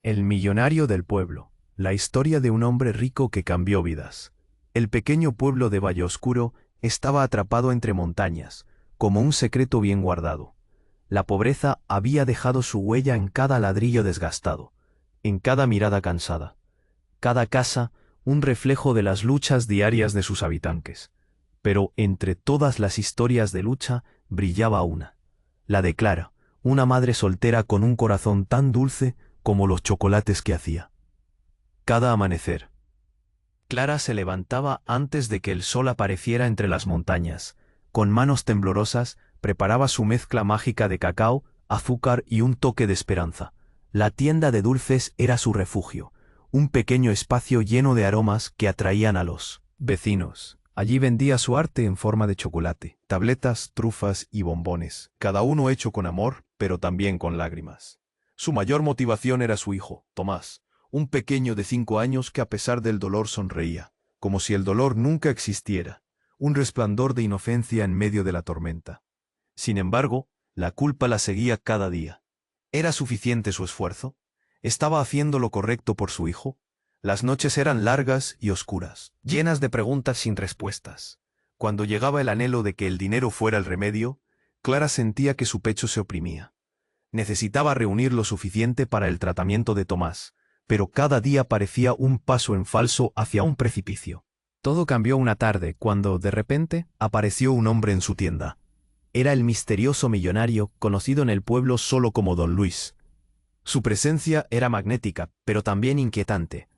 El millonario del pueblo. La historia de un hombre rico que cambió vidas. El pequeño pueblo de Valloscuro estaba atrapado entre montañas, como un secreto bien guardado. La pobreza había dejado su huella en cada ladrillo desgastado, en cada mirada cansada. Cada casa, un reflejo de las luchas diarias de sus habitantes. Pero entre todas las historias de lucha brillaba una. La de Clara, una madre soltera con un corazón tan dulce como los chocolates que hacía. Cada amanecer, Clara se levantaba antes de que el sol apareciera entre las montañas. Con manos temblorosas, preparaba su mezcla mágica de cacao, azúcar y un toque de esperanza. La tienda de dulces era su refugio, un pequeño espacio lleno de aromas que atraían a los vecinos. Allí vendía su arte en forma de chocolate, tabletas, trufas y bombones, cada uno hecho con amor, pero también con lágrimas. Su mayor motivación era su hijo, Tomás, un pequeño de 5 años que a pesar del dolor sonreía, como si el dolor nunca existiera, un resplandor de inocencia en medio de la tormenta. Sin embargo, la culpa la seguía cada día. ¿Era suficiente su esfuerzo? ¿Estaba haciendo lo correcto por su hijo? Las noches eran largas y oscuras, llenas de preguntas sin respuestas. Cuando llegaba el anhelo de que el dinero fuera el remedio, Clara sentía que su pecho se oprimía. Necesitaba reunir lo suficiente para el tratamiento de Tomás, pero cada día parecía un paso en falso hacia un precipicio. Todo cambió una tarde cuando, de repente, apareció un hombre en su tienda. Era el misterioso millonario conocido en el pueblo solo como Don Luis. Su presencia era magnética, pero también inquietante.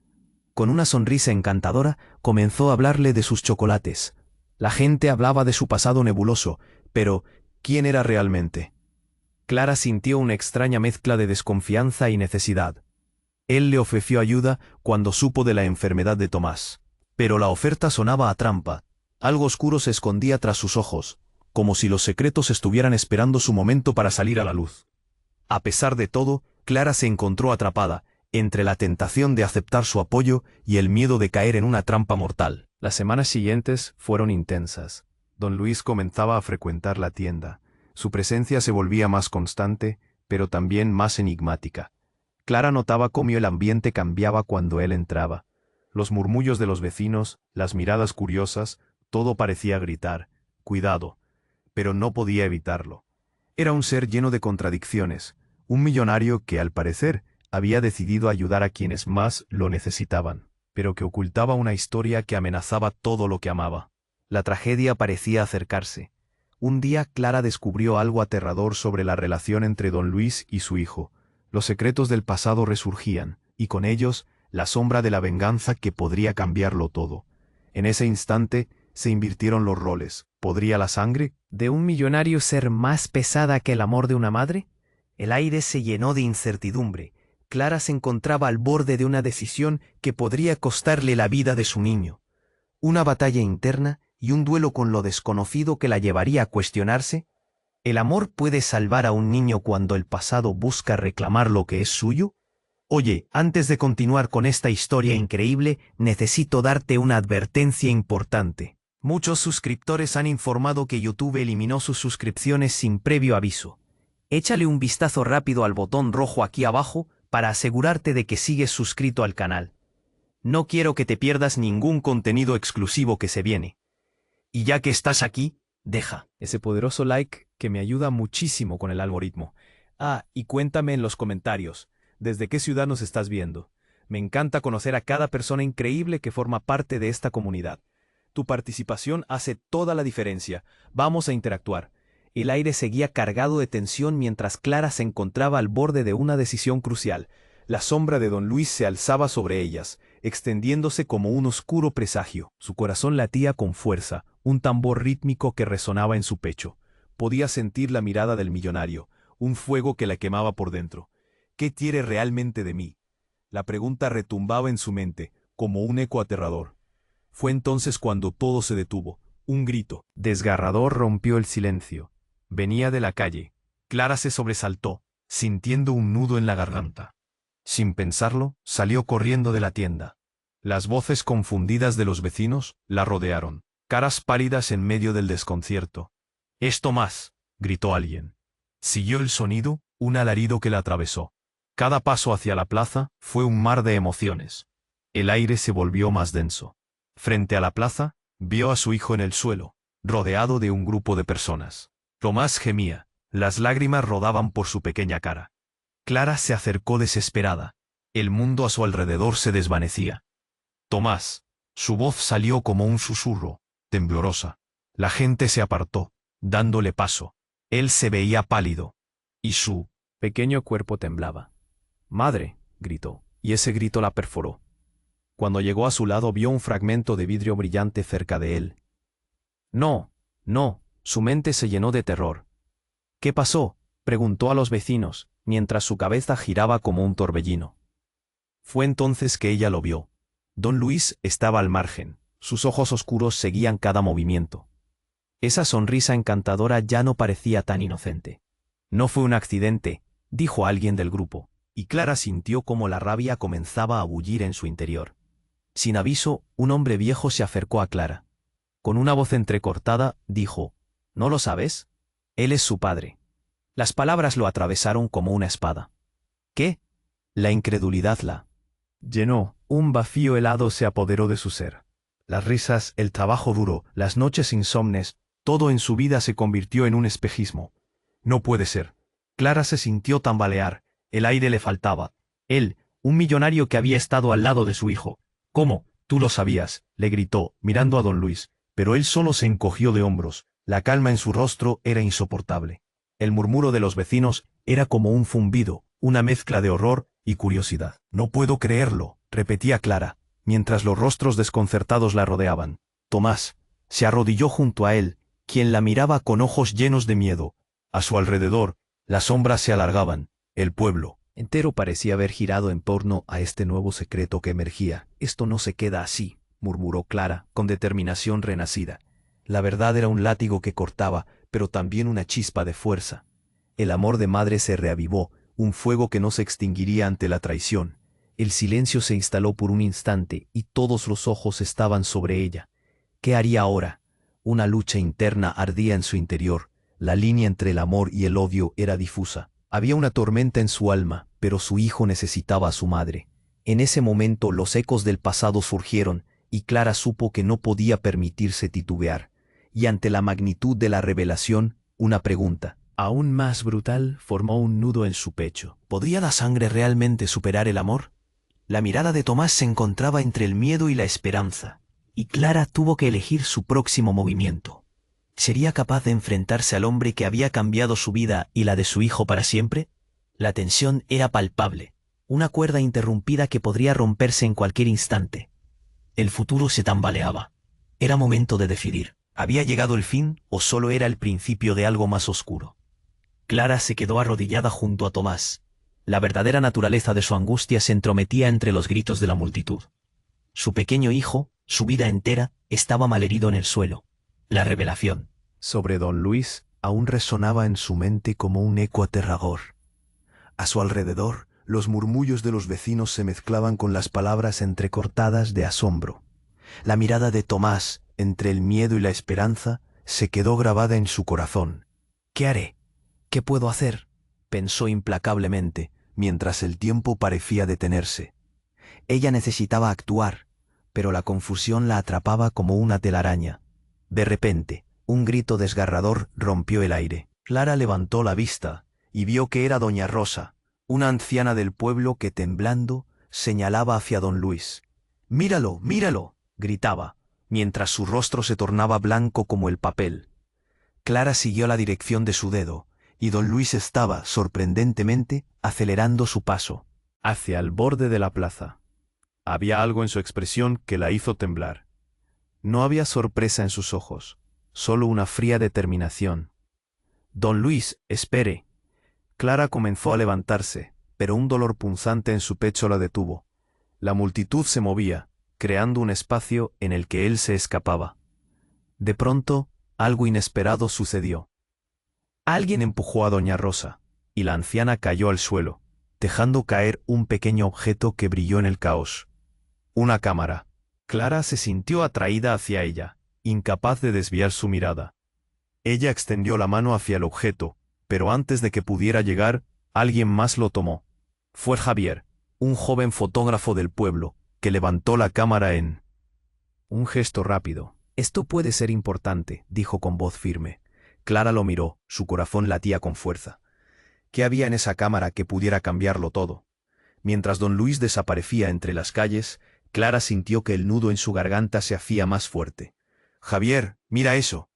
Con una sonrisa encantadora, comenzó a hablarle de sus chocolates. La gente hablaba de su pasado nebuloso, pero ¿quién era realmente? Clara sintió una extraña mezcla de desconfianza y necesidad. Él le ofreció ayuda cuando supo de la enfermedad de Tomás. Pero la oferta sonaba a trampa. Algo oscuro se escondía tras sus ojos, como si los secretos estuvieran esperando su momento para salir a la luz. A pesar de todo, Clara se encontró atrapada, entre la tentación de aceptar su apoyo y el miedo de caer en una trampa mortal. Las semanas siguientes fueron intensas. Don Luis comenzaba a frecuentar la tienda. Su presencia se volvía más constante, pero también más enigmática. Clara notaba cómo el ambiente cambiaba cuando él entraba. Los murmullos de los vecinos, las miradas curiosas, todo parecía gritar, «Cuidado», pero no podía evitarlo. Era un ser lleno de contradicciones, un millonario que, al parecer, había decidido ayudar a quienes más lo necesitaban, pero que ocultaba una historia que amenazaba todo lo que amaba. La tragedia parecía acercarse. Un día Clara descubrió algo aterrador sobre la relación entre Don Luis y su hijo. Los secretos del pasado resurgían, y con ellos, la sombra de la venganza que podría cambiarlo todo. En ese instante, se invirtieron los roles. ¿Podría la sangre de un millonario ser más pesada que el amor de una madre? El aire se llenó de incertidumbre. Clara se encontraba al borde de una decisión que podría costarle la vida de su niño. Una batalla interna y un duelo con lo desconocido que la llevaría a cuestionarse. ¿El amor puede salvar a un niño cuando el pasado busca reclamar lo que es suyo? Oye, antes de continuar con esta historia increíble, necesito darte una advertencia importante. Muchos suscriptores han informado que YouTube eliminó sus suscripciones sin previo aviso. Échale un vistazo rápido al botón rojo aquí abajo para asegurarte de que sigues suscrito al canal. No quiero que te pierdas ningún contenido exclusivo que se viene. Y ya que estás aquí, deja ese poderoso like que me ayuda muchísimo con el algoritmo. Y cuéntame en los comentarios, ¿desde qué ciudad nos estás viendo? Me encanta conocer a cada persona increíble que forma parte de esta comunidad. Tu participación hace toda la diferencia. Vamos a interactuar. El aire seguía cargado de tensión mientras Clara se encontraba al borde de una decisión crucial. La sombra de Don Luis se alzaba sobre ellas, extendiéndose como un oscuro presagio. Su corazón latía con fuerza, un tambor rítmico que resonaba en su pecho. Podía sentir la mirada del millonario, un fuego que la quemaba por dentro. ¿Qué quiere realmente de mí? La pregunta retumbaba en su mente, como un eco aterrador. Fue entonces cuando todo se detuvo. Un grito desgarrador rompió el silencio. Venía de la calle. Clara se sobresaltó, sintiendo un nudo en la garganta. Sin pensarlo, salió corriendo de la tienda. Las voces confundidas de los vecinos la rodearon, caras pálidas en medio del desconcierto. «¡Es Tomás!», gritó alguien. Siguió el sonido, un alarido que la atravesó. Cada paso hacia la plaza fue un mar de emociones. El aire se volvió más denso. Frente a la plaza, vio a su hijo en el suelo, rodeado de un grupo de personas. Tomás gemía, las lágrimas rodaban por su pequeña cara. Clara se acercó desesperada. El mundo a su alrededor se desvanecía. Tomás. Su voz salió como un susurro, temblorosa. La gente se apartó, dándole paso. Él se veía pálido. Y su pequeño cuerpo temblaba. «Madre», gritó, y ese grito la perforó. Cuando llegó a su lado vio un fragmento de vidrio brillante cerca de él. «No, no», su mente se llenó de terror. «¿Qué pasó?», preguntó a los vecinos, mientras su cabeza giraba como un torbellino. Fue entonces que ella lo vio. Don Luis estaba al margen, sus ojos oscuros seguían cada movimiento. Esa sonrisa encantadora ya no parecía tan inocente. «No fue un accidente», dijo alguien del grupo, y Clara sintió cómo la rabia comenzaba a bullir en su interior. Sin aviso, un hombre viejo se acercó a Clara. Con una voz entrecortada, dijo: «¿No lo sabes? Él es su padre». Las palabras lo atravesaron como una espada. «¿Qué?». La incredulidad la llenó, un vacío helado se apoderó de su ser. Las risas, el trabajo duro, las noches insomnes, todo en su vida se convirtió en un espejismo. «No puede ser». Clara se sintió tambalear, el aire le faltaba. Él, un millonario que había estado al lado de su hijo. «¿Cómo? Tú lo sabías», le gritó, mirando a don Luis, pero él solo se encogió de hombros, la calma en su rostro era insoportable. El murmuro de los vecinos era como un zumbido, una mezcla de horror y curiosidad. «No puedo creerlo», repetía Clara, mientras los rostros desconcertados la rodeaban. Tomás se arrodilló junto a él, quien la miraba con ojos llenos de miedo. A su alrededor, las sombras se alargaban, el pueblo entero parecía haber girado en torno a este nuevo secreto que emergía. «Esto no se queda así», murmuró Clara, con determinación renacida. La verdad era un látigo que cortaba, pero también una chispa de fuerza. El amor de madre se reavivó, un fuego que no se extinguiría ante la traición. El silencio se instaló por un instante y todos los ojos estaban sobre ella. ¿Qué haría ahora? Una lucha interna ardía en su interior. La línea entre el amor y el odio era difusa. Había una tormenta en su alma, pero su hijo necesitaba a su madre. En ese momento los ecos del pasado surgieron, y Clara supo que no podía permitirse titubear. Y ante la magnitud de la revelación, una pregunta, aún más brutal, formó un nudo en su pecho. ¿Podría la sangre realmente superar el amor? La mirada de Tomás se encontraba entre el miedo y la esperanza, y Clara tuvo que elegir su próximo movimiento. ¿Sería capaz de enfrentarse al hombre que había cambiado su vida y la de su hijo para siempre? La tensión era palpable, una cuerda interrumpida que podría romperse en cualquier instante. El futuro se tambaleaba. Era momento de decidir. ¿Había llegado el fin o solo era el principio de algo más oscuro? Clara se quedó arrodillada junto a Tomás. La verdadera naturaleza de su angustia se entrometía entre los gritos de la multitud. Su pequeño hijo, su vida entera, estaba malherido en el suelo. La revelación sobre don Luis aún resonaba en su mente como un eco aterrador. A su alrededor, los murmullos de los vecinos se mezclaban con las palabras entrecortadas de asombro. La mirada de Tomás, entre el miedo y la esperanza, se quedó grabada en su corazón. «¿Qué haré? ¿Qué puedo hacer?», pensó implacablemente, mientras el tiempo parecía detenerse. Ella necesitaba actuar, pero la confusión la atrapaba como una telaraña. De repente, un grito desgarrador rompió el aire. Clara levantó la vista y vio que era doña Rosa, una anciana del pueblo que, temblando, señalaba hacia don Luis. «¡Míralo, míralo!», gritaba, mientras su rostro se tornaba blanco como el papel. Clara siguió la dirección de su dedo, y don Luis estaba, sorprendentemente, acelerando su paso hacia el borde de la plaza. Había algo en su expresión que la hizo temblar. No había sorpresa en sus ojos, solo una fría determinación. «Don Luis, espere». Clara comenzó a levantarse, pero un dolor punzante en su pecho la detuvo. La multitud se movía, creando un espacio en el que él se escapaba. De pronto, algo inesperado sucedió. Alguien empujó a doña Rosa, y la anciana cayó al suelo, dejando caer un pequeño objeto que brilló en el caos. Una cámara. Clara se sintió atraída hacia ella, incapaz de desviar su mirada. Ella extendió la mano hacia el objeto, pero antes de que pudiera llegar, alguien más lo tomó. Fue Javier, un joven fotógrafo del pueblo, que levantó la cámara en un gesto rápido. Esto puede ser importante, dijo con voz firme. Clara lo miró, su corazón latía con fuerza. ¿Qué había en esa cámara que pudiera cambiarlo todo? Mientras don Luis desaparecía entre las calles, Clara sintió que el nudo en su garganta se hacía más fuerte. «Javier, mira eso».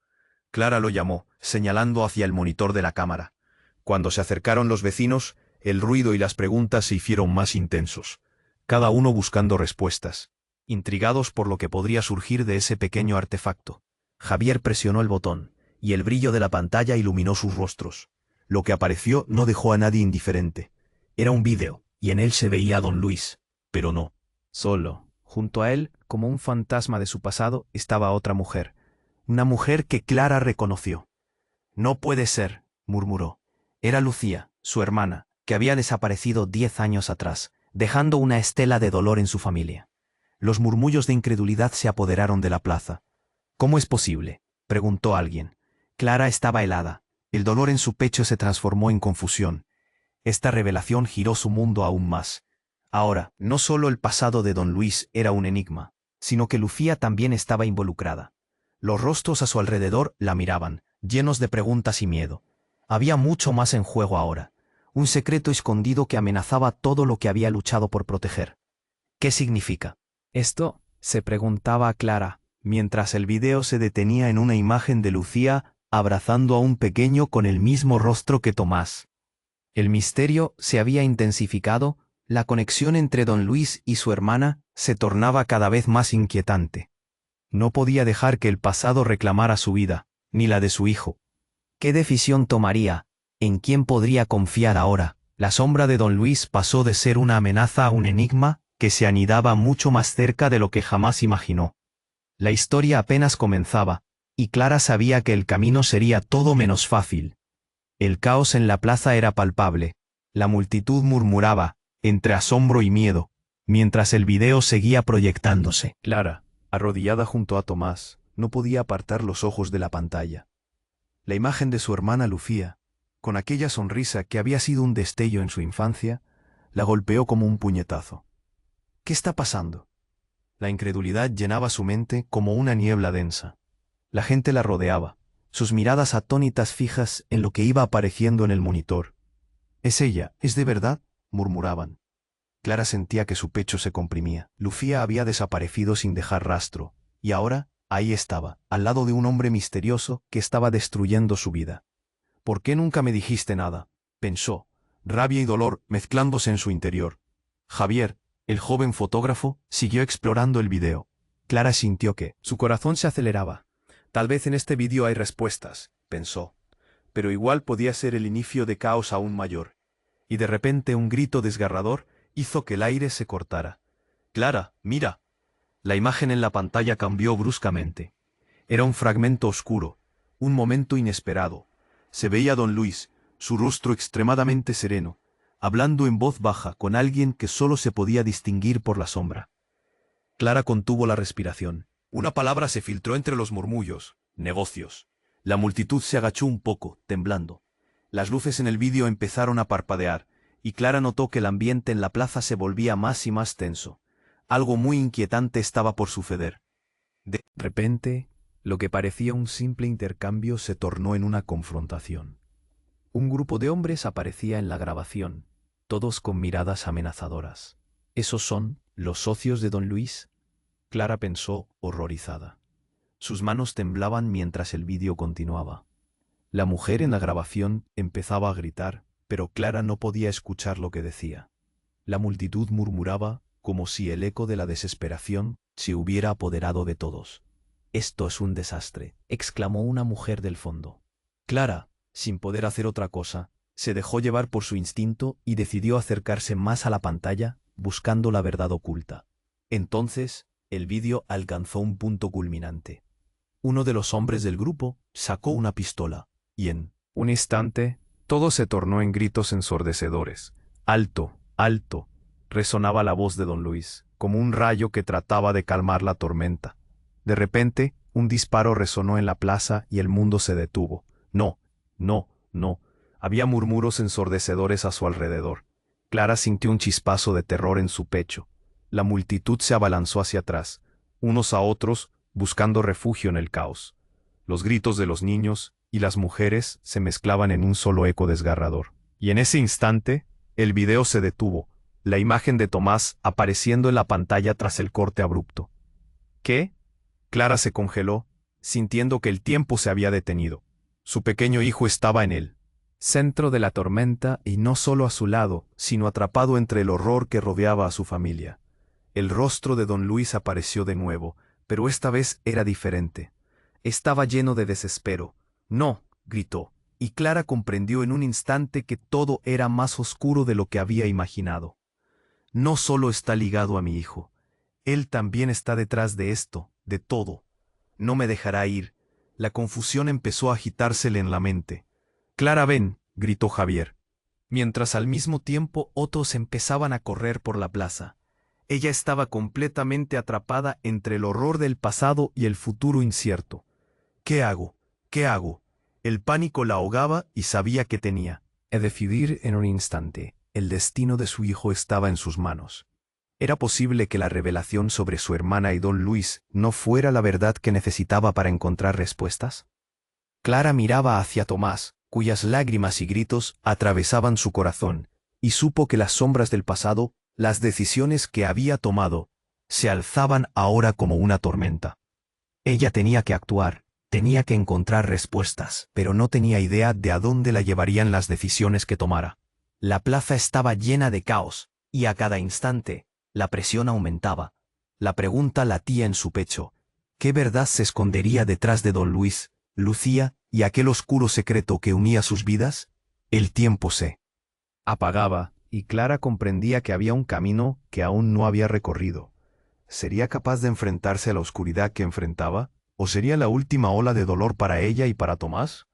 Clara lo llamó, señalando hacia el monitor de la cámara. Cuando se acercaron los vecinos, el ruido y las preguntas se hicieron más intensos, cada uno buscando respuestas, intrigados por lo que podría surgir de ese pequeño artefacto. Javier presionó el botón, y el brillo de la pantalla iluminó sus rostros. Lo que apareció no dejó a nadie indiferente. Era un vídeo, y en él se veía a don Luis, pero no. Solo, junto a él, como un fantasma de su pasado, estaba otra mujer. Una mujer que Clara reconoció. «No puede ser», murmuró. Era Lucía, su hermana, que había desaparecido 10 años atrás, dejando una estela de dolor en su familia. Los murmullos de incredulidad se apoderaron de la plaza. «¿Cómo es posible?», preguntó alguien. Clara estaba helada. El dolor en su pecho se transformó en confusión. Esta revelación giró su mundo aún más. Ahora, no solo el pasado de don Luis era un enigma, sino que Lucía también estaba involucrada. Los rostros a su alrededor la miraban, llenos de preguntas y miedo. Había mucho más en juego ahora, un secreto escondido que amenazaba todo lo que había luchado por proteger. ¿Qué significa esto?, se preguntaba Clara, mientras el video se detenía en una imagen de Lucía abrazando a un pequeño con el mismo rostro que Tomás. El misterio se había intensificado, la conexión entre don Luis y su hermana se tornaba cada vez más inquietante. No podía dejar que el pasado reclamara su vida, ni la de su hijo. ¿Qué decisión tomaría? ¿En quién podría confiar ahora? La sombra de don Luis pasó de ser una amenaza a un enigma que se anidaba mucho más cerca de lo que jamás imaginó. La historia apenas comenzaba, y Clara sabía que el camino sería todo menos fácil. El caos en la plaza era palpable. La multitud murmuraba, entre asombro y miedo, mientras el video seguía proyectándose. Clara, arrodillada junto a Tomás, no podía apartar los ojos de la pantalla. La imagen de su hermana Lucía, con aquella sonrisa que había sido un destello en su infancia, la golpeó como un puñetazo. ¿Qué está pasando? La incredulidad llenaba su mente como una niebla densa. La gente la rodeaba, sus miradas atónitas fijas en lo que iba apareciendo en el monitor. «¿Es ella? ¿Es de verdad?», murmuraban. Clara sentía que su pecho se comprimía. Lucía había desaparecido sin dejar rastro, y ahora, ahí estaba, al lado de un hombre misterioso que estaba destruyendo su vida. «¿Por qué nunca me dijiste nada?», pensó, rabia y dolor mezclándose en su interior. Javier, el joven fotógrafo, siguió explorando el video. Clara sintió que su corazón se aceleraba. «Tal vez en este vídeo hay respuestas», pensó, pero igual podía ser el inicio de caos aún mayor. Y de repente un grito desgarrador hizo que el aire se cortara. «Clara, mira». La imagen en la pantalla cambió bruscamente. Era un fragmento oscuro, un momento inesperado. Se veía a don Luis, su rostro extremadamente sereno, hablando en voz baja con alguien que solo se podía distinguir por la sombra. Clara contuvo la respiración. Una palabra se filtró entre los murmullos: «negocios». La multitud se agachó un poco, temblando. Las luces en el vídeo empezaron a parpadear, y Clara notó que el ambiente en la plaza se volvía más y más tenso. Algo muy inquietante estaba por suceder. De repente, lo que parecía un simple intercambio se tornó en una confrontación. Un grupo de hombres aparecía en la grabación, todos con miradas amenazadoras. ¿Esos son los socios de don Luis?, Clara pensó, horrorizada. Sus manos temblaban mientras el vídeo continuaba. La mujer en la grabación empezaba a gritar, pero Clara no podía escuchar lo que decía. La multitud murmuraba, como si el eco de la desesperación se hubiera apoderado de todos. «Esto es un desastre», exclamó una mujer del fondo. Clara, sin poder hacer otra cosa, se dejó llevar por su instinto y decidió acercarse más a la pantalla, buscando la verdad oculta. Entonces, el vídeo alcanzó un punto culminante. Uno de los hombres del grupo sacó una pistola, y en un instante, todo se tornó en gritos ensordecedores. «¡Alto! ¡Alto!», resonaba la voz de don Luis, como un rayo que trataba de calmar la tormenta. De repente, un disparo resonó en la plaza y el mundo se detuvo. «No, no, no». Había murmuros ensordecedores a su alrededor. Clara sintió un chispazo de terror en su pecho. La multitud se abalanzó hacia atrás, unos a otros, buscando refugio en el caos. Los gritos de los niños y las mujeres se mezclaban en un solo eco desgarrador. Y en ese instante, el video se detuvo, la imagen de Tomás apareciendo en la pantalla tras el corte abrupto. ¿Qué? Clara se congeló, sintiendo que el tiempo se había detenido. Su pequeño hijo estaba en él, centro de la tormenta, y no solo a su lado, sino atrapado entre el horror que rodeaba a su familia. El rostro de don Luis apareció de nuevo, pero esta vez era diferente. Estaba lleno de desespero. «No», gritó, y Clara comprendió en un instante que todo era más oscuro de lo que había imaginado. «No solo está ligado a mi hijo, él también está detrás de esto, de todo. No me dejará ir». La confusión empezó a agitársele en la mente. «Clara, ven», gritó Javier, mientras al mismo tiempo otros empezaban a correr por la plaza. Ella estaba completamente atrapada entre el horror del pasado y el futuro incierto. «¿Qué hago? ¿Qué hago?». El pánico la ahogaba y sabía que tenía que decidir en un instante. El destino de su hijo estaba en sus manos. ¿Era posible que la revelación sobre su hermana y don Luis no fuera la verdad que necesitaba para encontrar respuestas? Clara miraba hacia Tomás, cuyas lágrimas y gritos atravesaban su corazón, y supo que las sombras del pasado, las decisiones que había tomado, se alzaban ahora como una tormenta. Ella tenía que actuar, tenía que encontrar respuestas, pero no tenía idea de a dónde la llevarían las decisiones que tomara. La plaza estaba llena de caos, y a cada instante, la presión aumentaba. La pregunta latía en su pecho. ¿Qué verdad se escondería detrás de don Luis, Lucía y aquel oscuro secreto que unía sus vidas? El tiempo se apagaba, y Clara comprendía que había un camino que aún no había recorrido. ¿Sería capaz de enfrentarse a la oscuridad que enfrentaba? ¿O sería la última ola de dolor para ella y para Tomás?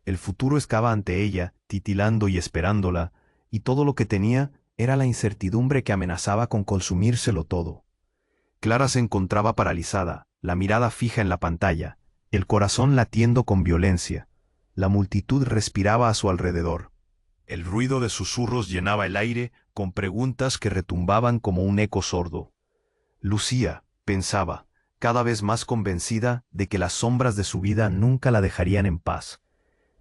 El futuro estaba ante ella, titilando y esperándola, y todo lo que tenía era la incertidumbre que amenazaba con consumírselo todo. Clara se encontraba paralizada, la mirada fija en la pantalla, el corazón latiendo con violencia. La multitud respiraba a su alrededor. El ruido de susurros llenaba el aire con preguntas que retumbaban como un eco sordo. Lucía, pensaba, cada vez más convencida de que las sombras de su vida nunca la dejarían en paz.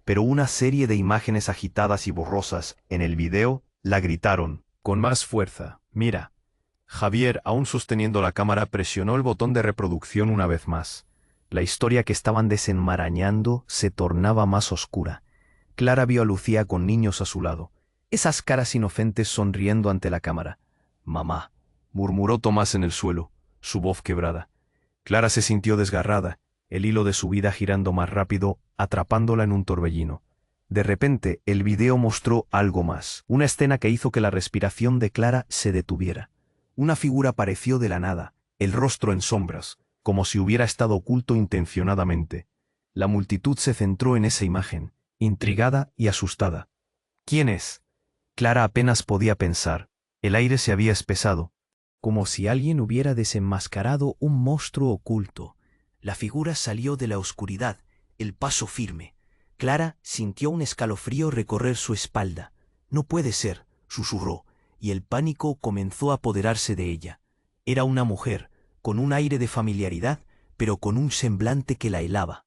Pero una serie de imágenes agitadas y borrosas en el video la gritaron, con más fuerza. «Mira». Javier, aún sosteniendo la cámara, presionó el botón de reproducción una vez más. La historia que estaban desenmarañando se tornaba más oscura. Clara vio a Lucía con niños a su lado, esas caras inocentes sonriendo ante la cámara. «Mamá», murmuró Tomás en el suelo, su voz quebrada. Clara se sintió desgarrada, el hilo de su vida girando más rápido, atrapándola en un torbellino. De repente, el video mostró algo más, una escena que hizo que la respiración de Clara se detuviera. Una figura apareció de la nada, el rostro en sombras, como si hubiera estado oculto intencionadamente. La multitud se centró en esa imagen, intrigada y asustada. «¿Quién es?». Clara apenas podía pensar. El aire se había espesado, como si alguien hubiera desenmascarado un monstruo oculto. La figura salió de la oscuridad, el paso firme. Clara sintió un escalofrío recorrer su espalda. «No puede ser», susurró, y el pánico comenzó a apoderarse de ella. Era una mujer, con un aire de familiaridad, pero con un semblante que la helaba.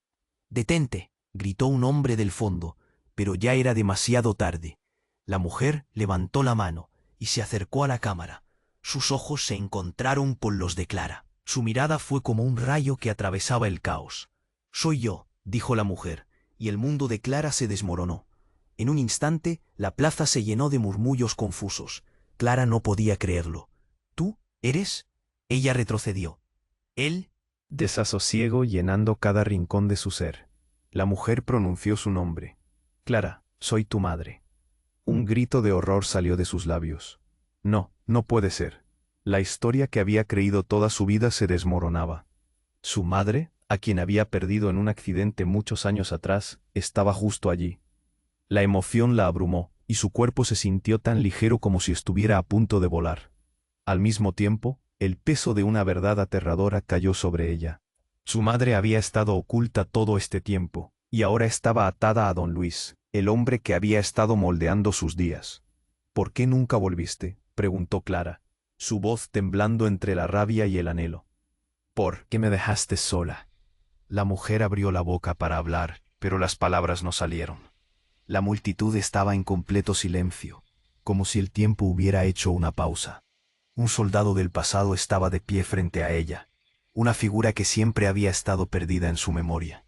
«Detente», gritó un hombre del fondo, pero ya era demasiado tarde. La mujer levantó la mano y se acercó a la cámara. Sus ojos se encontraron con los de Clara. Su mirada fue como un rayo que atravesaba el caos. «Soy yo», dijo la mujer, y el mundo de Clara se desmoronó. En un instante, la plaza se llenó de murmullos confusos. Clara no podía creerlo. «¿Tú eres?». Ella retrocedió. «¿Él?». Desasosiego llenando cada rincón de su ser. La mujer pronunció su nombre. «Clara, soy tu madre». Un grito de horror salió de sus labios. No, no puede ser. La historia que había creído toda su vida se desmoronaba. Su madre, a quien había perdido en un accidente muchos años atrás, estaba justo allí. La emoción la abrumó, y su cuerpo se sintió tan ligero como si estuviera a punto de volar. Al mismo tiempo, el peso de una verdad aterradora cayó sobre ella. Su madre había estado oculta todo este tiempo, y ahora estaba atada a don Luis, el hombre que había estado moldeando sus días. ¿Por qué nunca volviste?, preguntó Clara, su voz temblando entre la rabia y el anhelo. ¿Por qué me dejaste sola? La mujer abrió la boca para hablar, pero las palabras no salieron. La multitud estaba en completo silencio, como si el tiempo hubiera hecho una pausa. Un soldado del pasado estaba de pie frente a ella, una figura que siempre había estado perdida en su memoria.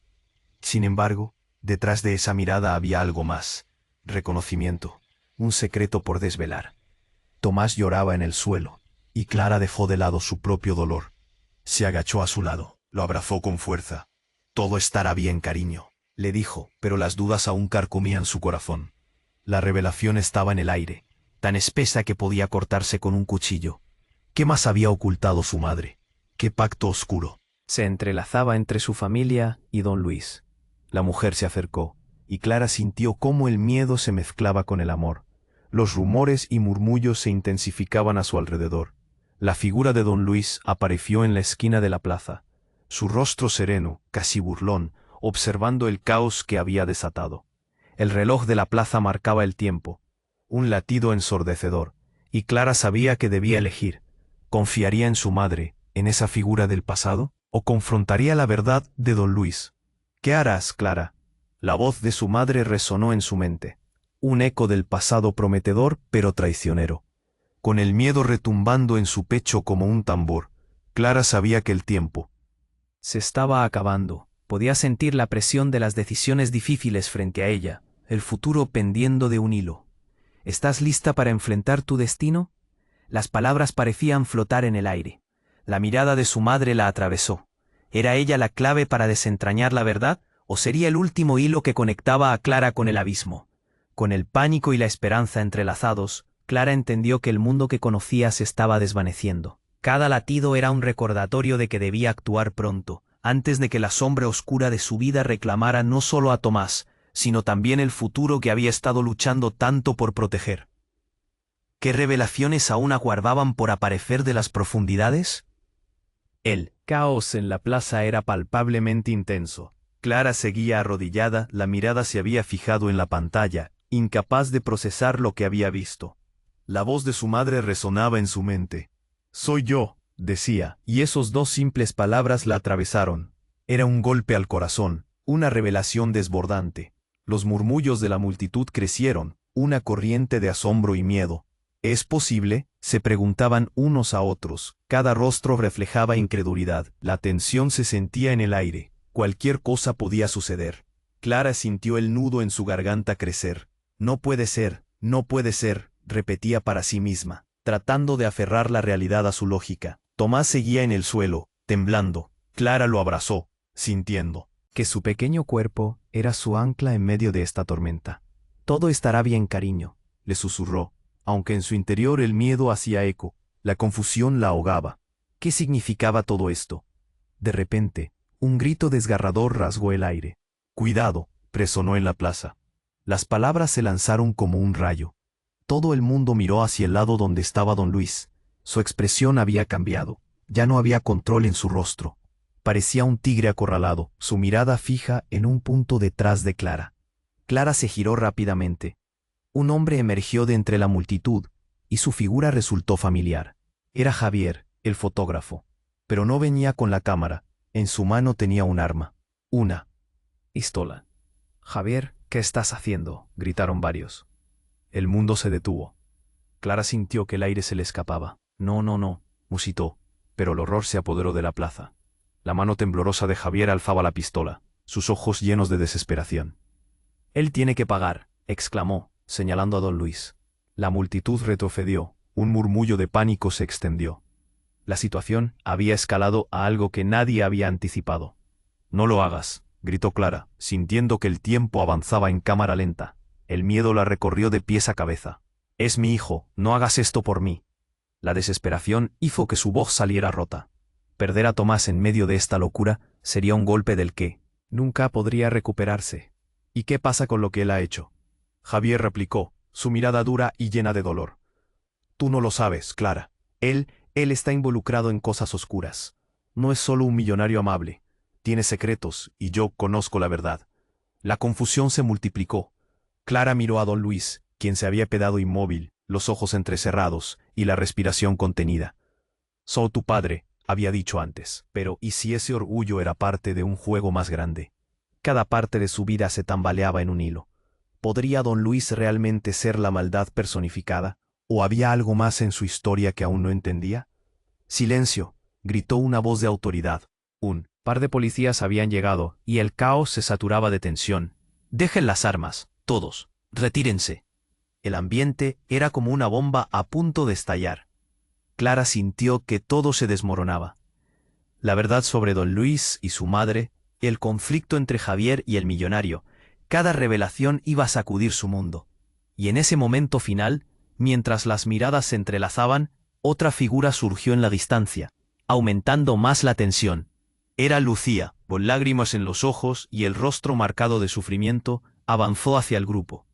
Sin embargo, detrás de esa mirada había algo más: reconocimiento, un secreto por desvelar. Tomás lloraba en el suelo, y Clara dejó de lado su propio dolor. Se agachó a su lado, lo abrazó con fuerza. «Todo estará bien, cariño», le dijo, pero las dudas aún carcomían su corazón. La revelación estaba en el aire, tan espesa que podía cortarse con un cuchillo. ¿Qué más había ocultado su madre? ¿Qué pacto oscuro se entrelazaba entre su familia y don Luis? La mujer se acercó, y Clara sintió cómo el miedo se mezclaba con el amor. Los rumores y murmullos se intensificaban a su alrededor. La figura de don Luis apareció en la esquina de la plaza, su rostro sereno, casi burlón, observando el caos que había desatado. El reloj de la plaza marcaba el tiempo, un latido ensordecedor, y Clara sabía que debía elegir. ¿Confiaría en su madre, en esa figura del pasado, o confrontaría la verdad de don Luis? «¿Qué harás, Clara?», la voz de su madre resonó en su mente, un eco del pasado prometedor pero traicionero. Con el miedo retumbando en su pecho como un tambor, Clara sabía que el tiempo se estaba acabando. Podía sentir la presión de las decisiones difíciles frente a ella, el futuro pendiendo de un hilo. «¿Estás lista para enfrentar tu destino?». Las palabras parecían flotar en el aire. La mirada de su madre la atravesó. ¿Era ella la clave para desentrañar la verdad, o sería el último hilo que conectaba a Clara con el abismo? Con el pánico y la esperanza entrelazados, Clara entendió que el mundo que conocía se estaba desvaneciendo. Cada latido era un recordatorio de que debía actuar pronto, antes de que la sombra oscura de su vida reclamara no solo a Tomás, sino también el futuro que había estado luchando tanto por proteger. ¿Qué revelaciones aún aguardaban por aparecer de las profundidades? El caos en la plaza era palpablemente intenso. Clara seguía arrodillada, la mirada se había fijado en la pantalla, incapaz de procesar lo que había visto. La voz de su madre resonaba en su mente. «Soy yo», decía, y esos dos simples palabras la atravesaron. Era un golpe al corazón, una revelación desbordante. Los murmullos de la multitud crecieron, una corriente de asombro y miedo. «¿Es posible?», se preguntaban unos a otros. Cada rostro reflejaba incredulidad. La tensión se sentía en el aire. Cualquier cosa podía suceder. Clara sintió el nudo en su garganta crecer. «No puede ser, no puede ser», repetía para sí misma, tratando de aferrar la realidad a su lógica. Tomás seguía en el suelo, temblando. Clara lo abrazó, sintiendo que su pequeño cuerpo era su ancla en medio de esta tormenta. «Todo estará bien, cariño», le susurró, aunque en su interior el miedo hacía eco, la confusión la ahogaba. ¿Qué significaba todo esto? De repente, un grito desgarrador rasgó el aire. «Cuidado», resonó en la plaza. Las palabras se lanzaron como un rayo. Todo el mundo miró hacia el lado donde estaba don Luis. Su expresión había cambiado. Ya no había control en su rostro. Parecía un tigre acorralado, su mirada fija en un punto detrás de Clara. Clara se giró rápidamente. Un hombre emergió de entre la multitud, y su figura resultó familiar. Era Javier, el fotógrafo. Pero no venía con la cámara. En su mano tenía un arma. Una pistola. «Javier, ¿qué estás haciendo?», gritaron varios. El mundo se detuvo. Clara sintió que el aire se le escapaba. «No, no, no», musitó, pero el horror se apoderó de la plaza. La mano temblorosa de Javier alzaba la pistola, sus ojos llenos de desesperación. «Él tiene que pagar», exclamó, señalando a don Luis. La multitud retrocedió, un murmullo de pánico se extendió. La situación había escalado a algo que nadie había anticipado. «No lo hagas», gritó Clara, sintiendo que el tiempo avanzaba en cámara lenta. El miedo la recorrió de pies a cabeza. «Es mi hijo, no hagas esto por mí». La desesperación hizo que su voz saliera rota. Perder a Tomás en medio de esta locura sería un golpe del que nunca podría recuperarse. «¿Y qué pasa con lo que él ha hecho?», Javier replicó, su mirada dura y llena de dolor. «Tú no lo sabes, Clara. Él está involucrado en cosas oscuras. No es solo un millonario amable. Tiene secretos, y yo conozco la verdad». La confusión se multiplicó. Clara miró a don Luis, quien se había quedado inmóvil. los ojos entrecerrados y la respiración contenida. Soy tu padre, había dicho antes, pero ¿y si ese orgullo era parte de un juego más grande? Cada parte de su vida se tambaleaba en un hilo. ¿Podría don Luis realmente ser la maldad personificada? ¿O había algo más en su historia que aún no entendía? ¡Silencio!, gritó una voz de autoridad. Un par de policías habían llegado, y el caos se saturaba de tensión. «Dejen las armas, todos. Retírense». El ambiente era como una bomba a punto de estallar. Clara sintió que todo se desmoronaba. La verdad sobre don Luis y su madre, el conflicto entre Javier y el millonario, cada revelación iba a sacudir su mundo. Y en ese momento final, mientras las miradas se entrelazaban, otra figura surgió en la distancia, aumentando más la tensión. Era Lucía, con lágrimas en los ojos y el rostro marcado de sufrimiento, avanzó hacia el grupo.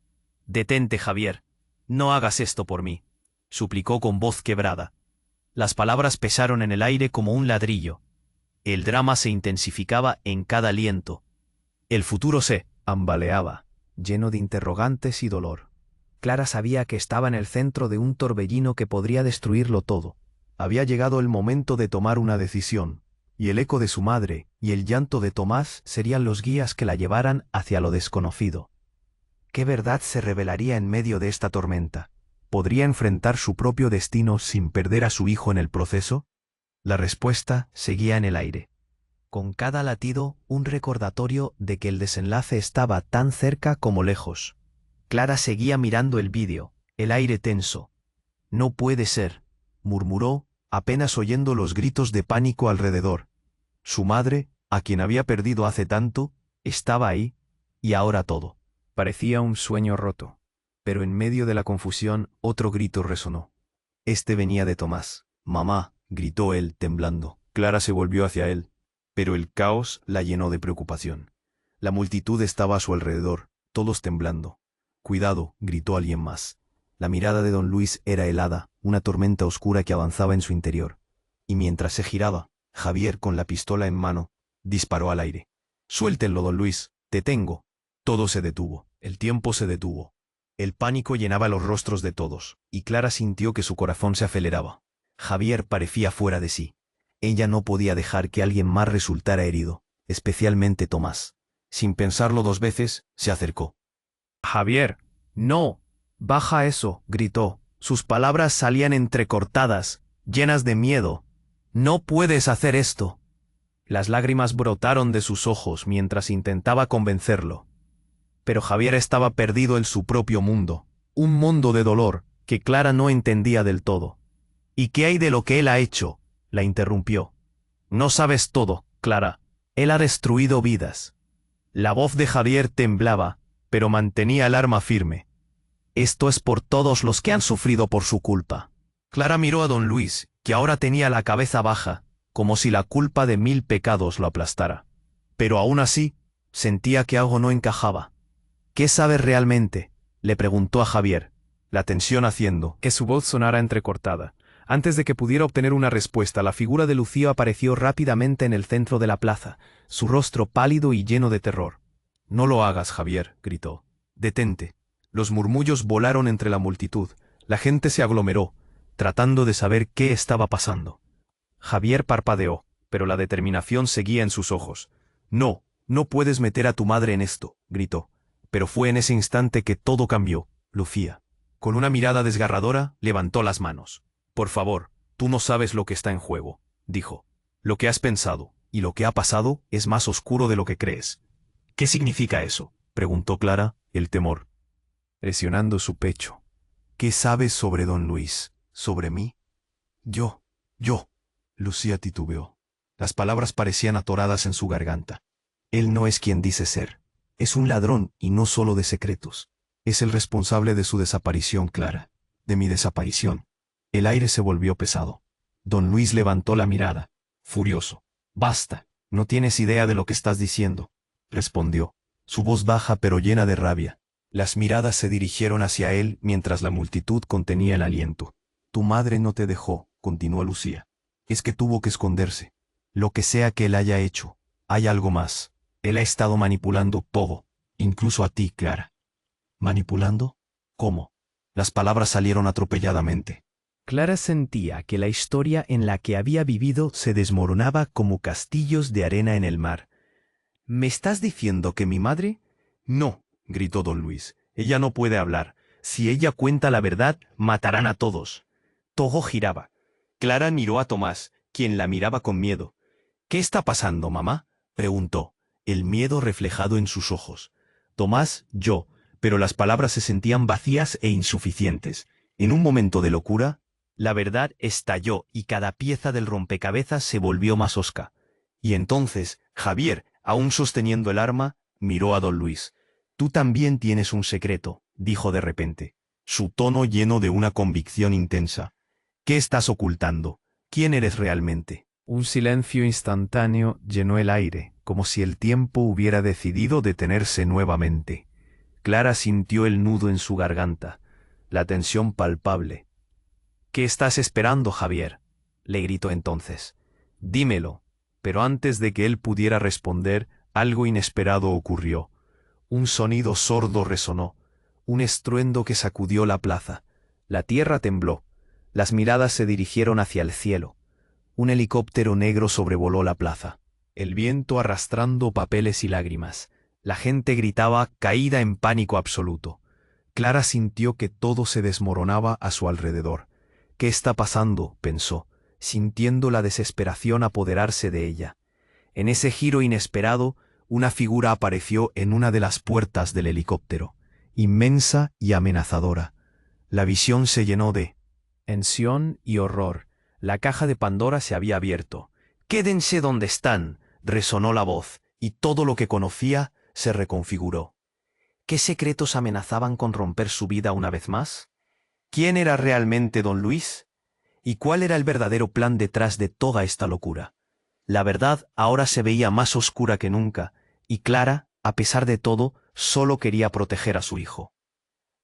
«Detente, Javier. No hagas esto por mí», suplicó con voz quebrada. Las palabras pesaron en el aire como un ladrillo. El drama se intensificaba en cada aliento. El futuro se ambaleaba, lleno de interrogantes y dolor. Clara sabía que estaba en el centro de un torbellino que podría destruirlo todo. Había llegado el momento de tomar una decisión, y el eco de su madre y el llanto de Tomás serían los guías que la llevaran hacia lo desconocido. ¿Qué verdad se revelaría en medio de esta tormenta? ¿Podría enfrentar su propio destino sin perder a su hijo en el proceso? La respuesta seguía en el aire. Con cada latido, un recordatorio de que el desenlace estaba tan cerca como lejos. Clara seguía mirando el vídeo, el aire tenso. «No puede ser», murmuró, apenas oyendo los gritos de pánico alrededor. Su madre, a quien había perdido hace tanto, estaba ahí, y ahora todo. Parecía un sueño roto. Pero en medio de la confusión, otro grito resonó. Este venía de Tomás. «Mamá», gritó él, temblando. Clara se volvió hacia él, pero el caos la llenó de preocupación. La multitud estaba a su alrededor, todos temblando. «Cuidado», gritó alguien más. La mirada de don Luis era helada, una tormenta oscura que avanzaba en su interior. Y mientras se giraba, Javier, con la pistola en mano, disparó al aire. «Suéltenlo, don Luis, te tengo». Todo se detuvo, el tiempo se detuvo. El pánico llenaba los rostros de todos, y Clara sintió que su corazón se aceleraba. Javier parecía fuera de sí. Ella no podía dejar que alguien más resultara herido, especialmente Tomás. Sin pensarlo dos veces, se acercó. «Javier, no, baja eso», gritó. Sus palabras salían entrecortadas, llenas de miedo. «No puedes hacer esto». Las lágrimas brotaron de sus ojos mientras intentaba convencerlo. Pero Javier estaba perdido en su propio mundo, un mundo de dolor que Clara no entendía del todo. «¿Y qué hay de lo que él ha hecho?», la interrumpió. «No sabes todo, Clara. Él ha destruido vidas». La voz de Javier temblaba, pero mantenía el arma firme. «Esto es por todos los que han sufrido por su culpa». Clara miró a don Luis, que ahora tenía la cabeza baja, como si la culpa de 1000 pecados lo aplastara. Pero aún así, sentía que algo no encajaba. «¿Qué sabes realmente?», le preguntó a Javier, la tensión haciendo que su voz sonara entrecortada. Antes de que pudiera obtener una respuesta, la figura de Lucía apareció rápidamente en el centro de la plaza, su rostro pálido y lleno de terror. «No lo hagas, Javier», gritó. «Detente». Los murmullos volaron entre la multitud. La gente se aglomeró, tratando de saber qué estaba pasando. Javier parpadeó, pero la determinación seguía en sus ojos. «No, no puedes meter a tu madre en esto», gritó. Pero fue en ese instante que todo cambió. Lucía, con una mirada desgarradora, levantó las manos. «Por favor, tú no sabes lo que está en juego», dijo. «Lo que has pensado y lo que ha pasado es más oscuro de lo que crees». «¿Qué significa eso?», preguntó Clara, el temor presionando su pecho. «¿Qué sabes sobre don Luis? ¿Sobre mí?» Yo. Lucía titubeó. Las palabras parecían atoradas en su garganta. «Él no es quien dice ser. Es un ladrón y no solo de secretos. Es el responsable de su desaparición, Clara. De mi desaparición». El aire se volvió pesado. Don Luis levantó la mirada, furioso. «Basta, no tienes idea de lo que estás diciendo», respondió, su voz baja pero llena de rabia. Las miradas se dirigieron hacia él mientras la multitud contenía el aliento. «Tu madre no te dejó», continuó Lucía. «Es que tuvo que esconderse. Lo que sea que él haya hecho, hay algo más. Él ha estado manipulando todo, incluso a ti, Clara». «¿Manipulando? ¿Cómo?». Las palabras salieron atropelladamente. Clara sentía que la historia en la que había vivido se desmoronaba como castillos de arena en el mar. ¿Me estás diciendo que mi madre? No, gritó don Luis. Ella no puede hablar. Si ella cuenta la verdad, matarán a todos. Todo giraba. Clara miró a Tomás, quien la miraba con miedo. ¿Qué está pasando, mamá?, preguntó, el miedo reflejado en sus ojos. Tomás, yo, pero las palabras se sentían vacías e insuficientes. En un momento de locura, la verdad estalló y cada pieza del rompecabezas se volvió más hosca. Y entonces, Javier, aún sosteniendo el arma, miró a don Luis. Tú también tienes un secreto, dijo de repente, su tono lleno de una convicción intensa. ¿Qué estás ocultando? ¿Quién eres realmente? Un silencio instantáneo llenó el aire, como si el tiempo hubiera decidido detenerse nuevamente. Clara sintió el nudo en su garganta, la tensión palpable. ¿Qué estás esperando, Javier?, le gritó entonces. Dímelo. Pero antes de que él pudiera responder, algo inesperado ocurrió. Un sonido sordo resonó, un estruendo que sacudió la plaza. La tierra tembló. Las miradas se dirigieron hacia el cielo. Un helicóptero negro sobrevoló la plaza, el viento arrastrando papeles y lágrimas. La gente gritaba, caída en pánico absoluto. Clara sintió que todo se desmoronaba a su alrededor. ¿Qué está pasando?, pensó, sintiendo la desesperación apoderarse de ella. En ese giro inesperado, una figura apareció en una de las puertas del helicóptero, inmensa y amenazadora. La visión se llenó de tensión y horror. La caja de Pandora se había abierto. «¡Quédense donde están!», resonó la voz, y todo lo que conocía se reconfiguró. ¿Qué secretos amenazaban con romper su vida una vez más? ¿Quién era realmente don Luis? ¿Y cuál era el verdadero plan detrás de toda esta locura? La verdad ahora se veía más oscura que nunca, y Clara, a pesar de todo, solo quería proteger a su hijo.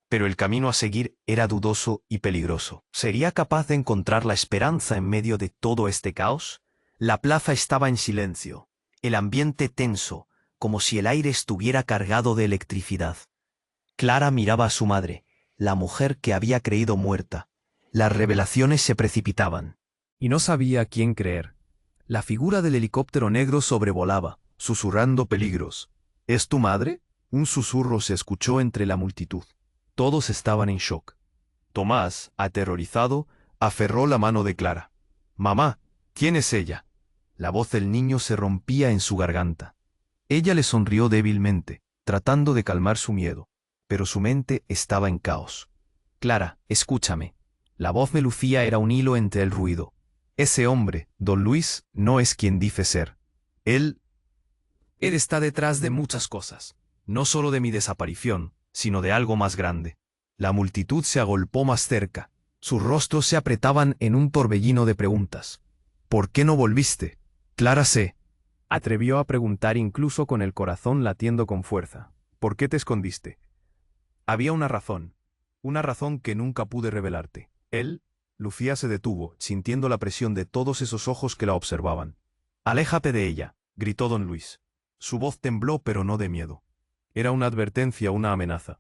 Pero el camino a seguir era dudoso y peligroso. ¿Sería capaz de encontrar la esperanza en medio de todo este caos? La plaza estaba en silencio, el ambiente tenso, como si el aire estuviera cargado de electricidad. Clara miraba a su madre, la mujer que había creído muerta. Las revelaciones se precipitaban. Y no sabía a quién creer. La figura del helicóptero negro sobrevolaba, susurrando peligros. ¿Es tu madre?, un susurro se escuchó entre la multitud. Todos estaban en shock. Tomás, aterrorizado, aferró la mano de Clara. «Mamá, ¿quién es ella?». La voz del niño se rompía en su garganta. Ella le sonrió débilmente, tratando de calmar su miedo, pero su mente estaba en caos. «Clara, escúchame». La voz de Lucía era un hilo entre el ruido. «Ese hombre, don Luis, no es quien dice ser. Él está detrás de muchas cosas, no solo de mi desaparición, sino de algo más grande». La multitud se agolpó más cerca. Sus rostros se apretaban en un torbellino de preguntas. «¿Por qué no volviste?». Clara se atrevió a preguntar incluso con el corazón latiendo con fuerza. «¿Por qué te escondiste?». «Había una razón que nunca pude revelarte». Él, Lucía se detuvo, sintiendo la presión de todos esos ojos que la observaban. «Aléjate de ella», gritó don Luis. Su voz tembló, pero no de miedo. Era una advertencia, una amenaza.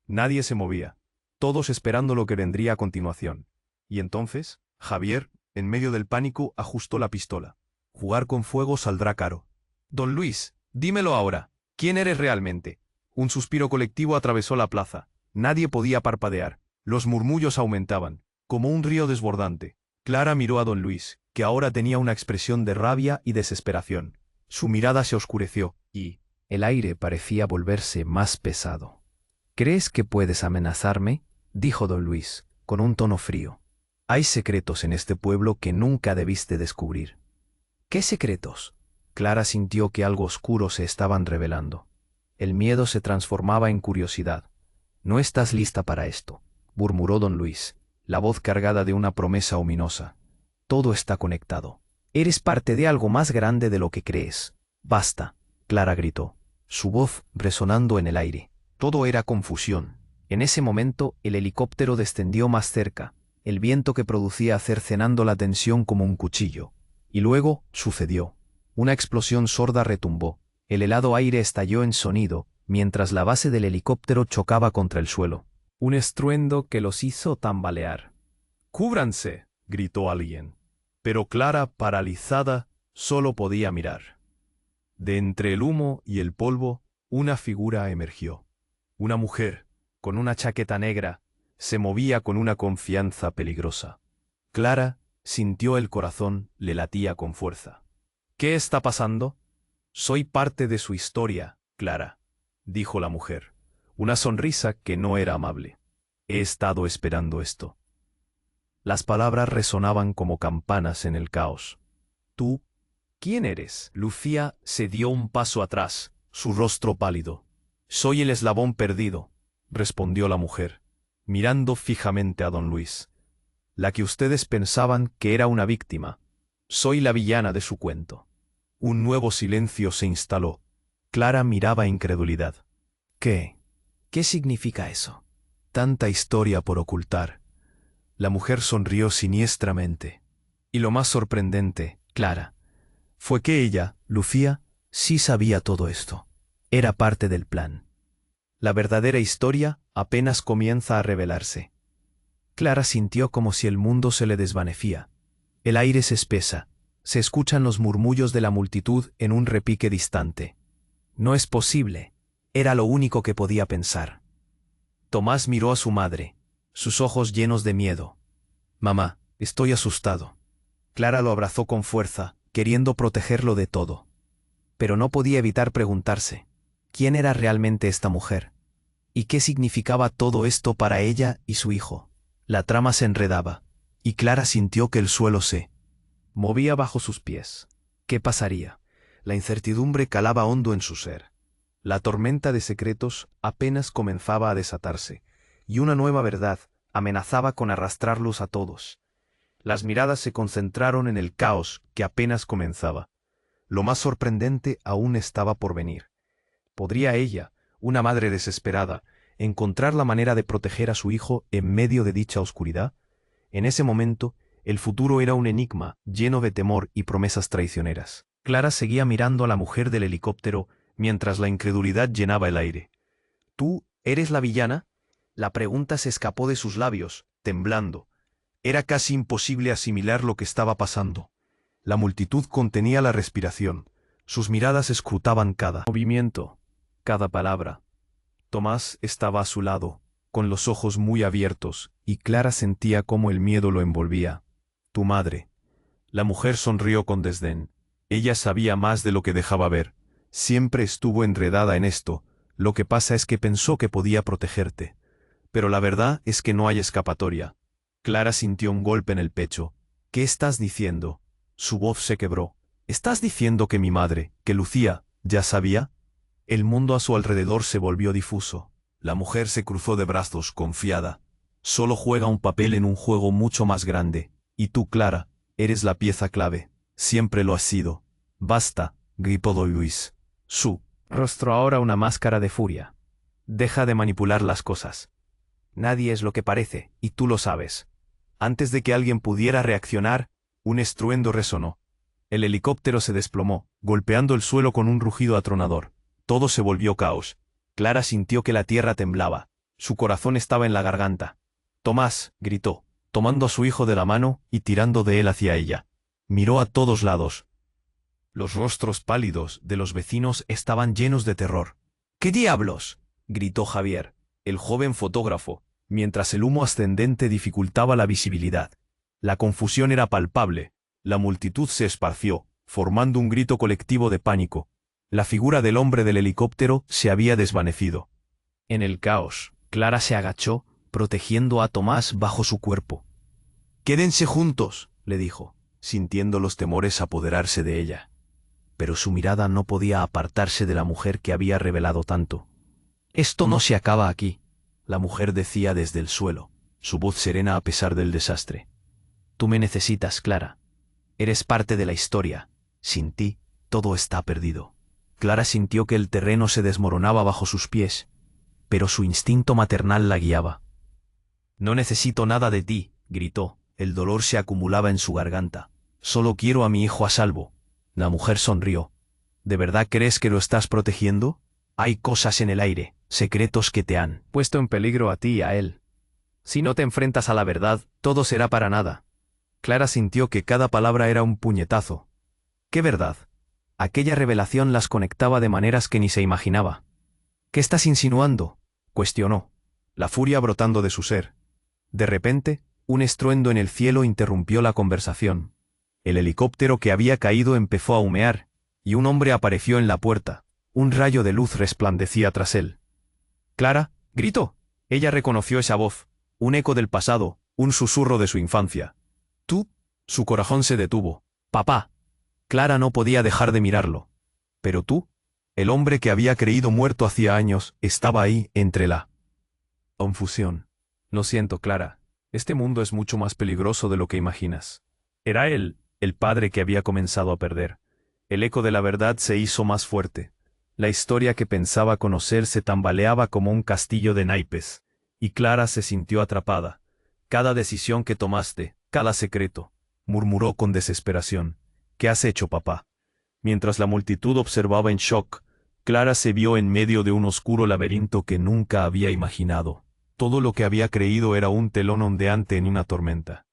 Nadie se movía, todos esperando lo que vendría a continuación. Y entonces, Javier, en medio del pánico, ajustó la pistola. Jugar con fuego saldrá caro. «Don Luis, dímelo ahora. ¿Quién eres realmente?». Un suspiro colectivo atravesó la plaza. Nadie podía parpadear. Los murmullos aumentaban, como un río desbordante. Clara miró a don Luis, que ahora tenía una expresión de rabia y desesperación. Su mirada se oscureció, y el aire parecía volverse más pesado. «¿Crees que puedes amenazarme?», dijo don Luis, con un tono frío. «Hay secretos en este pueblo que nunca debiste descubrir». «¿Qué secretos?». Clara sintió que algo oscuro se estaban revelando. El miedo se transformaba en curiosidad. «No estás lista para esto», murmuró don Luis, la voz cargada de una promesa ominosa. «Todo está conectado. Eres parte de algo más grande de lo que crees». «Basta», Clara gritó, su voz resonando en el aire. Todo era confusión. En ese momento el helicóptero descendió más cerca, el viento que producía cercenando la tensión como un cuchillo. Y luego sucedió. Una explosión sorda retumbó. El helado aire estalló en sonido, mientras la base del helicóptero chocaba contra el suelo. un estruendo que los hizo tambalear. ¡Cúbranse!, gritó alguien. Pero Clara, paralizada, solo podía mirar. De entre el humo y el polvo, una figura emergió. Una mujer, con una chaqueta negra, se movía con una confianza peligrosa. Clara sintió el corazón le latía con fuerza. ¿Qué está pasando? Soy parte de su historia, Clara, dijo la mujer, una sonrisa que no era amable. He estado esperando esto. Las palabras resonaban como campanas en el caos. ¿Tú? ¿Quién eres? Lucía se dio un paso atrás, su rostro pálido. Soy el eslabón perdido, respondió la mujer, mirando fijamente a don Luis. La que ustedes pensaban que era una víctima. Soy la villana de su cuento. Un nuevo silencio se instaló. Clara miraba incredulidad. ¿Qué? ¿Qué significa eso? Tanta historia por ocultar. La mujer sonrió siniestramente. Y lo más sorprendente, Clara, fue que ella, Lucía, sí sabía todo esto. Era parte del plan. La verdadera historia apenas comienza a revelarse. Clara sintió como si el mundo se le desvanecía. El aire se espesa. Se escuchan los murmullos de la multitud en un repique distante. No es posible. Era lo único que podía pensar. Tomás miró a su madre, sus ojos llenos de miedo. Mamá, estoy asustado. Clara lo abrazó con fuerza, queriendo protegerlo de todo. Pero no podía evitar preguntarse, ¿quién era realmente esta mujer? ¿Y qué significaba todo esto para ella y su hijo? La trama se enredaba, y Clara sintió que el suelo se movía bajo sus pies. ¿Qué pasaría? La incertidumbre calaba hondo en su ser. La tormenta de secretos apenas comenzaba a desatarse, y una nueva verdad amenazaba con arrastrarlos a todos. Las miradas se concentraron en el caos que apenas comenzaba. Lo más sorprendente aún estaba por venir. ¿Podría ella, una madre desesperada, encontrar la manera de proteger a su hijo en medio de dicha oscuridad? En ese momento, el futuro era un enigma lleno de temor y promesas traicioneras. Clara seguía mirando a la mujer del helicóptero mientras la incredulidad llenaba el aire. ¿Tú eres la villana? La pregunta se escapó de sus labios, temblando. Era casi imposible asimilar lo que estaba pasando. La multitud contenía la respiración. Sus miradas escrutaban cada movimiento, cada palabra. Tomás estaba a su lado, con los ojos muy abiertos, y Clara sentía cómo el miedo lo envolvía. Tu madre. La mujer sonrió con desdén. Ella sabía más de lo que dejaba ver. Siempre estuvo enredada en esto. Lo que pasa es que pensó que podía protegerte. Pero la verdad es que no hay escapatoria. Clara sintió un golpe en el pecho. ¿Qué estás diciendo? Su voz se quebró. ¿Estás diciendo que mi madre, que Lucía, ya sabía? El mundo a su alrededor se volvió difuso. La mujer se cruzó de brazos, confiada. Solo juega un papel en un juego mucho más grande. Y tú, Clara, eres la pieza clave. Siempre lo has sido. Basta, gritó don Luis. Su rostro ahora una máscara de furia. Deja de manipular las cosas. Nadie es lo que parece, y tú lo sabes. Antes de que alguien pudiera reaccionar, un estruendo resonó. El helicóptero se desplomó, golpeando el suelo con un rugido atronador. Todo se volvió caos. Clara sintió que la tierra temblaba. Su corazón estaba en la garganta. Tomás, gritó, tomando a su hijo de la mano y tirando de él hacia ella. Miró a todos lados. Los rostros pálidos de los vecinos estaban llenos de terror. ¿Qué diablos? Gritó Javier, el joven fotógrafo, mientras el humo ascendente dificultaba la visibilidad. La confusión era palpable. La multitud se esparció, formando un grito colectivo de pánico. La figura del hombre del helicóptero se había desvanecido. En el caos, Clara se agachó, protegiendo a Tomás bajo su cuerpo. «Quédense juntos», le dijo, sintiendo los temores apoderarse de ella. Pero su mirada no podía apartarse de la mujer que había revelado tanto. «Esto no se acaba aquí», la mujer decía desde el suelo, su voz serena a pesar del desastre. «Tú me necesitas, Clara. Eres parte de la historia. Sin ti, todo está perdido». Clara sintió que el terreno se desmoronaba bajo sus pies, pero su instinto maternal la guiaba. «No necesito nada de ti», gritó. El dolor se acumulaba en su garganta. «Solo quiero a mi hijo a salvo». La mujer sonrió. «¿De verdad crees que lo estás protegiendo? Hay cosas en el aire, secretos que te han puesto en peligro a ti y a él. Si no te enfrentas a la verdad, todo será para nada. Clara sintió que cada palabra era un puñetazo. ¿Qué verdad? Aquella revelación las conectaba de maneras que ni se imaginaba. ¿Qué estás insinuando?, cuestionó, la furia brotando de su ser. De repente, un estruendo en el cielo interrumpió la conversación. El helicóptero que había caído empezó a humear, y un hombre apareció en la puerta. Un rayo de luz resplandecía tras él. «¡Clara!», gritó. Ella reconoció esa voz, un eco del pasado, un susurro de su infancia. «¿Tú?». Su corazón se detuvo. «Papá». Clara no podía dejar de mirarlo. «¿Pero tú?». El hombre que había creído muerto hacía años estaba ahí, entre la confusión. «Lo siento, Clara. Este mundo es mucho más peligroso de lo que imaginas». Era él, el padre que había comenzado a perder. El eco de la verdad se hizo más fuerte. La historia que pensaba conocer se tambaleaba como un castillo de naipes, y Clara se sintió atrapada. «Cada decisión que tomaste, cada secreto», murmuró con desesperación. «¿Qué has hecho, papá?». Mientras la multitud observaba en shock, Clara se vio en medio de un oscuro laberinto que nunca había imaginado. Todo lo que había creído era un telón ondeante en una tormenta.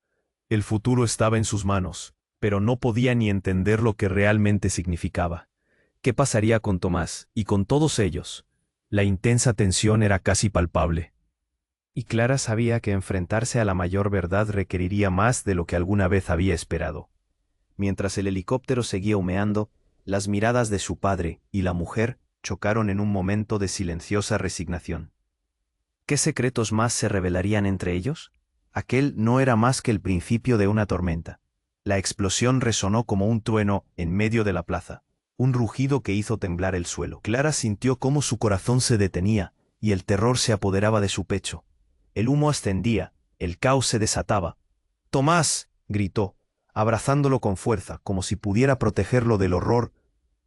El futuro estaba en sus manos, pero no podía ni entender lo que realmente significaba. ¿Qué pasaría con Tomás y con todos ellos? La intensa tensión era casi palpable. Y Clara sabía que enfrentarse a la mayor verdad requeriría más de lo que alguna vez había esperado. Mientras el helicóptero seguía humeando, las miradas de su padre y la mujer chocaron en un momento de silenciosa resignación. ¿Qué secretos más se revelarían entre ellos? Aquel no era más que el principio de una tormenta. La explosión resonó como un trueno en medio de la plaza, un rugido que hizo temblar el suelo. Clara sintió cómo su corazón se detenía y el terror se apoderaba de su pecho. El humo ascendía, el caos se desataba. «¡Tomás!», gritó, abrazándolo con fuerza, como si pudiera protegerlo del horror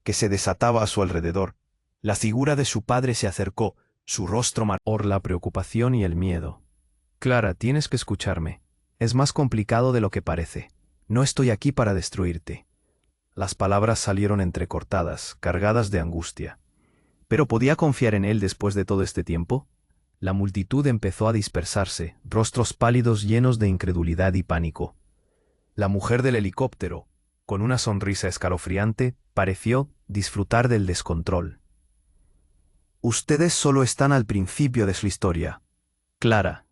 que se desataba a su alrededor. La figura de su padre se acercó, su rostro marcó la preocupación y el miedo. «Clara, tienes que escucharme. Es más complicado de lo que parece. No estoy aquí para destruirte». Las palabras salieron entrecortadas, cargadas de angustia. ¿Pero podía confiar en él después de todo este tiempo? La multitud empezó a dispersarse, rostros pálidos llenos de incredulidad y pánico. La mujer del helicóptero, con una sonrisa escalofriante, pareció disfrutar del descontrol. «Ustedes solo están al principio de su historia, Clara.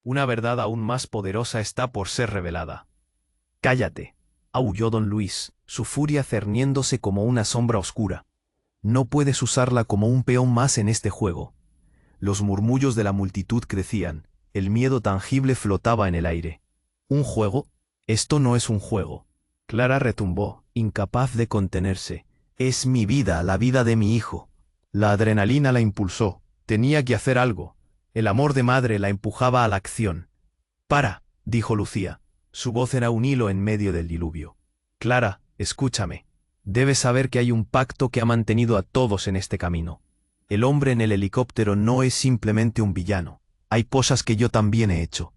Una verdad aún más poderosa está por ser revelada». «Cállate», aulló don Luis, su furia cerniéndose como una sombra oscura. «No puedes usarla como un peón más en este juego». Los murmullos de la multitud crecían, el miedo tangible flotaba en el aire. «¿Un juego? Esto no es un juego». Clara retumbó, incapaz de contenerse. «Es mi vida, la vida de mi hijo». La adrenalina la impulsó, tenía que hacer algo. El amor de madre la empujaba a la acción. «Para», dijo Lucía. Su voz era un hilo en medio del diluvio. «Clara, escúchame. Debes saber que hay un pacto que ha mantenido a todos en este camino. El hombre en el helicóptero no es simplemente un villano. Hay cosas que yo también he hecho».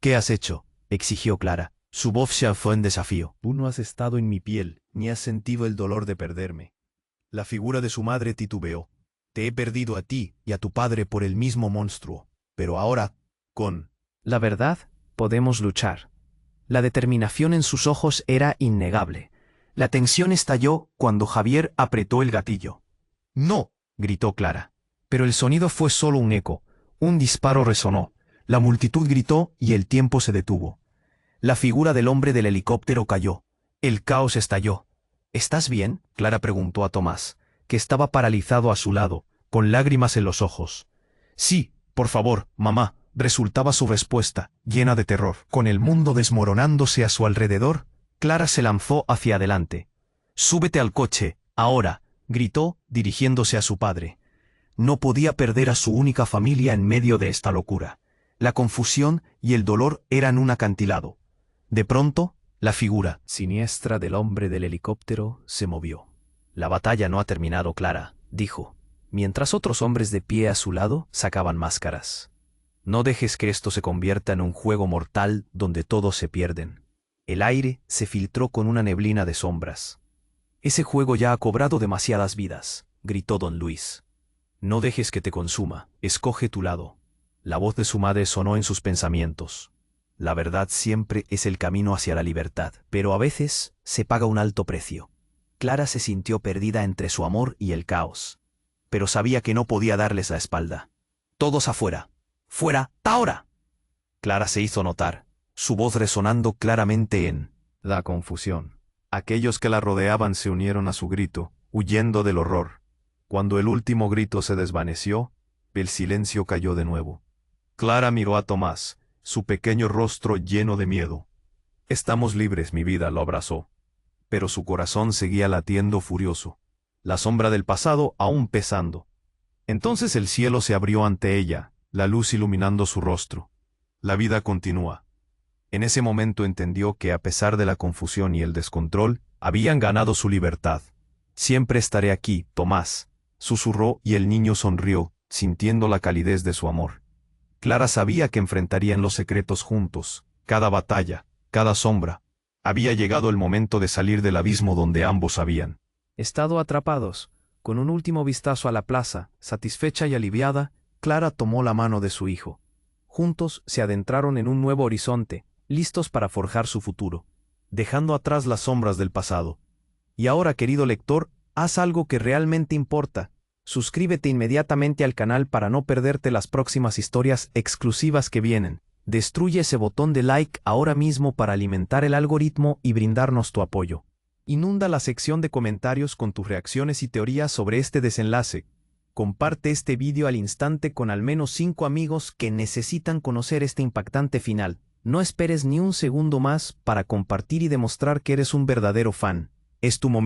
«¿Qué has hecho?», exigió Clara. Su voz se alzó en desafío. «Tú no has estado en mi piel, ni has sentido el dolor de perderme». La figura de su madre titubeó. «Te he perdido a ti y a tu padre por el mismo monstruo, pero ahora, con la verdad, podemos luchar». La determinación en sus ojos era innegable. La tensión estalló cuando Javier apretó el gatillo. «¡No!», gritó Clara. Pero el sonido fue solo un eco. Un disparo resonó. La multitud gritó y el tiempo se detuvo. La figura del hombre del helicóptero cayó. El caos estalló. «¿Estás bien?», Clara preguntó a Tomás, que estaba paralizado a su lado, con lágrimas en los ojos. «Sí, por favor, mamá», resultaba su respuesta, llena de terror. Con el mundo desmoronándose a su alrededor, Clara se lanzó hacia adelante. «Súbete al coche, ahora», gritó, dirigiéndose a su padre. No podía perder a su única familia en medio de esta locura. La confusión y el dolor eran un acantilado. De pronto, la figura siniestra del hombre del helicóptero se movió. «La batalla no ha terminado, Clara», dijo, mientras otros hombres de pie a su lado sacaban máscaras. «No dejes que esto se convierta en un juego mortal donde todos se pierden». El aire se filtró con una neblina de sombras. «Ese juego ya ha cobrado demasiadas vidas», gritó don Luis. No dejes que te consuma, escoge tu lado. La voz de su madre sonó en sus pensamientos. La verdad siempre es el camino hacia la libertad, pero a veces se paga un alto precio. Clara se sintió perdida entre su amor y el caos, pero sabía que no podía darles la espalda. Todos afuera. ¡Fuera, ahora! Clara se hizo notar, su voz resonando claramente en la confusión. Aquellos que la rodeaban se unieron a su grito, huyendo del horror. Cuando el último grito se desvaneció, el silencio cayó de nuevo. Clara miró a Tomás, su pequeño rostro lleno de miedo. «Estamos libres, mi vida», lo abrazó. Pero su corazón seguía latiendo furioso, la sombra del pasado aún pesando. Entonces el cielo se abrió ante ella, la luz iluminando su rostro. La vida continúa. En ese momento entendió que a pesar de la confusión y el descontrol, habían ganado su libertad. «Siempre estaré aquí, Tomás», susurró, y el niño sonrió, sintiendo la calidez de su amor. Clara sabía que enfrentarían los secretos juntos, cada batalla, cada sombra. Había llegado el momento de salir del abismo donde ambos habían estado atrapados. Con un último vistazo a la plaza, satisfecha y aliviada, Clara tomó la mano de su hijo. Juntos se adentraron en un nuevo horizonte, listos para forjar su futuro, dejando atrás las sombras del pasado. Y ahora, querido lector, haz algo que realmente importa. Suscríbete inmediatamente al canal para no perderte las próximas historias exclusivas que vienen. Destruye ese botón de like ahora mismo para alimentar el algoritmo y brindarnos tu apoyo. Inunda la sección de comentarios con tus reacciones y teorías sobre este desenlace. Comparte este vídeo al instante con al menos 5 amigos que necesitan conocer este impactante final. No esperes ni un segundo más para compartir y demostrar que eres un verdadero fan. Es tu momento.